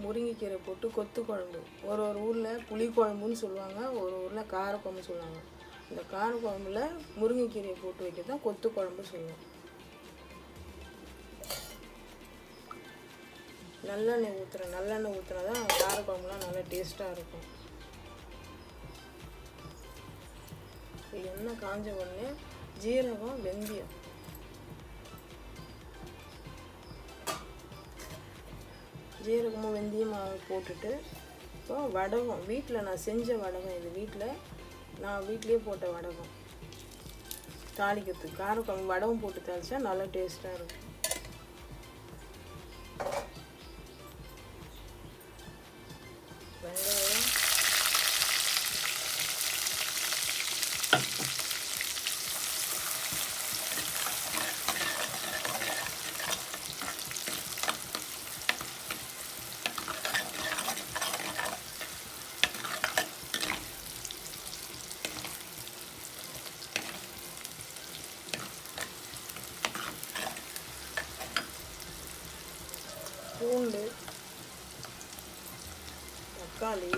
முருங்கைக்கீரை போட்டு கொத்து குழம்பு. ஒரு ஊரில் புளிக்குழம்புன்னு சொல்லுவாங்க, ஒரு ஊரில் காரக்குழம்பு சொல்லுவாங்க. இந்த காரக்குழம்புல முருங்கைக்கீரையை போட்டு வைக்கிறது தான் கொத்து குழம்பு சொல்லுவோம். நல்லெண்ணெய் ஊற்றுறேன். நல்லெண்ணெய் ஊற்றினா தான் காரக்குழம்புலாம் நல்லா டேஸ்ட்டாக இருக்கும். எண்ணெய் காஞ்ச உடனே ஜீரகம், வெந்தயம், ஜீரகமும் வெந்தயமாக போட்டுட்டு இப்போ வடகம், வீட்டில் நான் செஞ்ச வடகம், இது வீட்டிலே போட்ட வடகம் தாளிக்கிறதுக்கு. காரக்குழம்பு வடகம் போட்டு தாளித்தா நல்லா டேஸ்ட்டாக இருக்கும். வெங்காயம், பூண்டு, தக்காளி,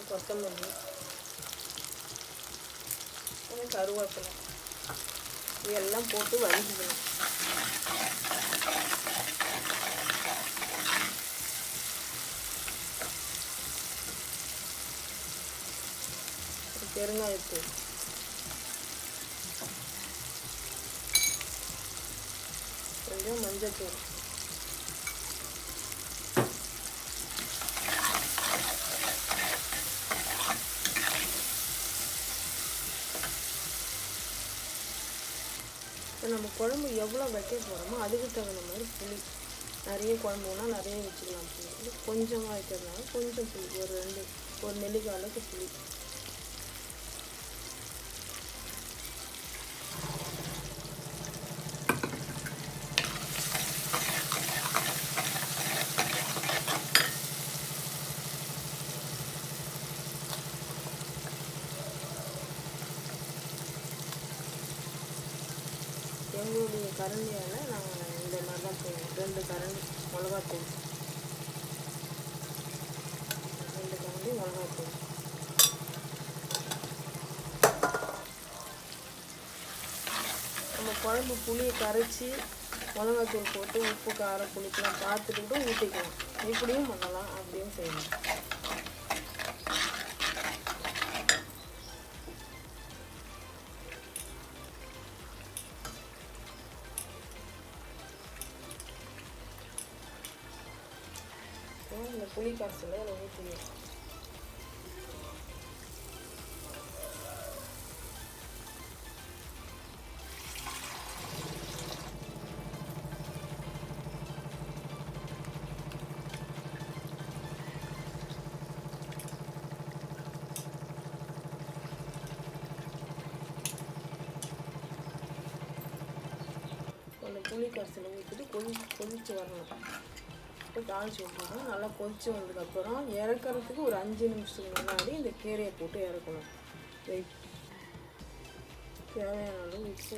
கொத்தமல்லி, கருவேப்பிலை இதெல்லாம் போட்டு வதக்கிக்கணும். பெருங்காயத்தூள், கொஞ்சம் மஞ்சத்தூள், நம்ம குழம்பு எவ்வளோ வைக்க போகிறோமோ அதுக்கு தகுந்த மாதிரி புளி. நிறைய குழம்புனா நிறைய வச்சுக்கலாம். புளி கொஞ்சமாக வைக்கிறதுனால கொஞ்சம் புளி, ஒரு நெல்லிக்காய் அளவுக்கு புளி. எங்களுடைய கரண்டியால் நாங்கள் இந்த மாதிரி தான் போடுவோம். 2 கரண்டி மிளகாத்தூள், 2 கரண்டி மிளகாத்தூள். நம்ம குழம்பு புளியை கரைச்சி மிளகாத்தூள் போட்டு உப்பு, காரம், புளிக்கெலாம் பார்த்துட்டு கூட ஊற்றிக்கலாம். இப்படியும் பண்ணலாம், அப்படியும் செய்யலாம். இந்த புளி கரைசலை அதில் ஊற்றிடுவோம். அந்த புளி கரைசலை ஊற்றிட்டு கொதிச்சு வரணும். தாளிச்சு விட்டுருக்கோம். நல்லா கொதிச்சு வந்ததுக்கப்புறம் இறக்கிறதுக்கு ஒரு 5 நிமிஷத்துக்கு முன்னாடி இந்த கீரையை போட்டு இறக்கணும். தேவையான அளவு உப்பு,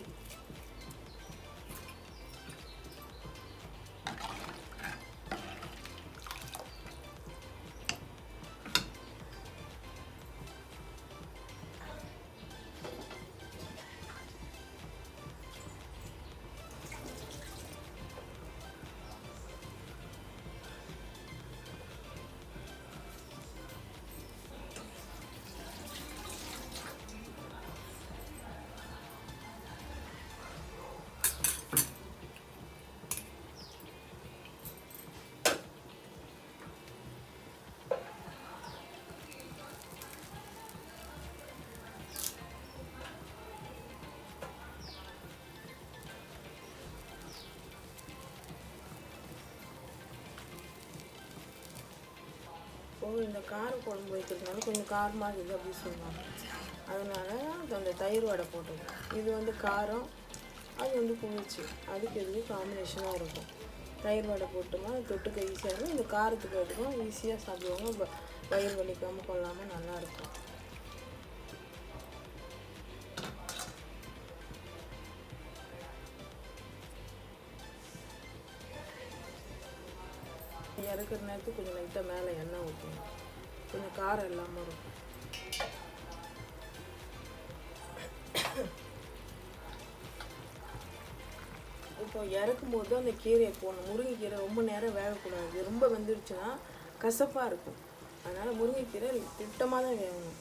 போக இந்த கார குழம்பு வைக்கிறதுனால கொஞ்சம் காரமாக இருக்குது அப்படின்னு சொல்லுவாங்க. அதனால் அந்த தயிர் வடை போட்டது. இது வந்து காரம், அது வந்து குளிர்ச்சி, அதுக்கு எதுவும் காம்பினேஷனாக இருக்கும். தயிர் வடை போட்டோம்னா தொட்டுக்க ஈஸியாக இருக்கும். இந்த காரத்துக்கு அதுக்கும் ஈஸியாக சாப்பிடுவாங்க. வயிறு வலிக்காமல் கொள்ளாமல் நல்லாயிருக்கும். இறக்குற நேரத்துக்கு கொஞ்சம் லைட்டாக மேலே எண்ணெய் ஊற்றணும், கொஞ்சம் காரம் இல்லாமல் இருக்கும். இப்போ இறக்கும் போது அந்த கீரையை போடணும். முருங்கைக்கீரை ரொம்ப நேரம் வேகக்கூடாது, ரொம்ப வெந்துருச்சுன்னா கசப்பாக இருக்கும். அதனால் முருங்கைக்கீரை திட்டமாக தான் வேகணும்.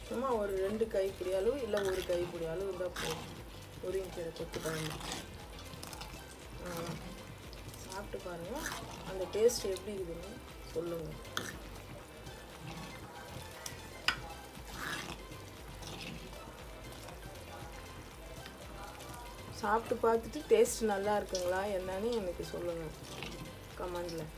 சும்மா ஒரு 2 கைப்பிடி அளவு இல்லை 1 கைப்பிடி அளவு இருந்தால் போதும். முருங்கைக்கீரை கொத்து பாருங்க. சாப்பிட்டு பாருங்கள், அந்த டேஸ்ட் எப்படி இருக்குதுன்னு சொல்லுங்கள். சாப்பிட்டு பார்த்துட்டு டேஸ்ட் நல்லா இருக்குங்களா என்னன்னு எனக்கு சொல்லுங்கள் கமெண்டில்.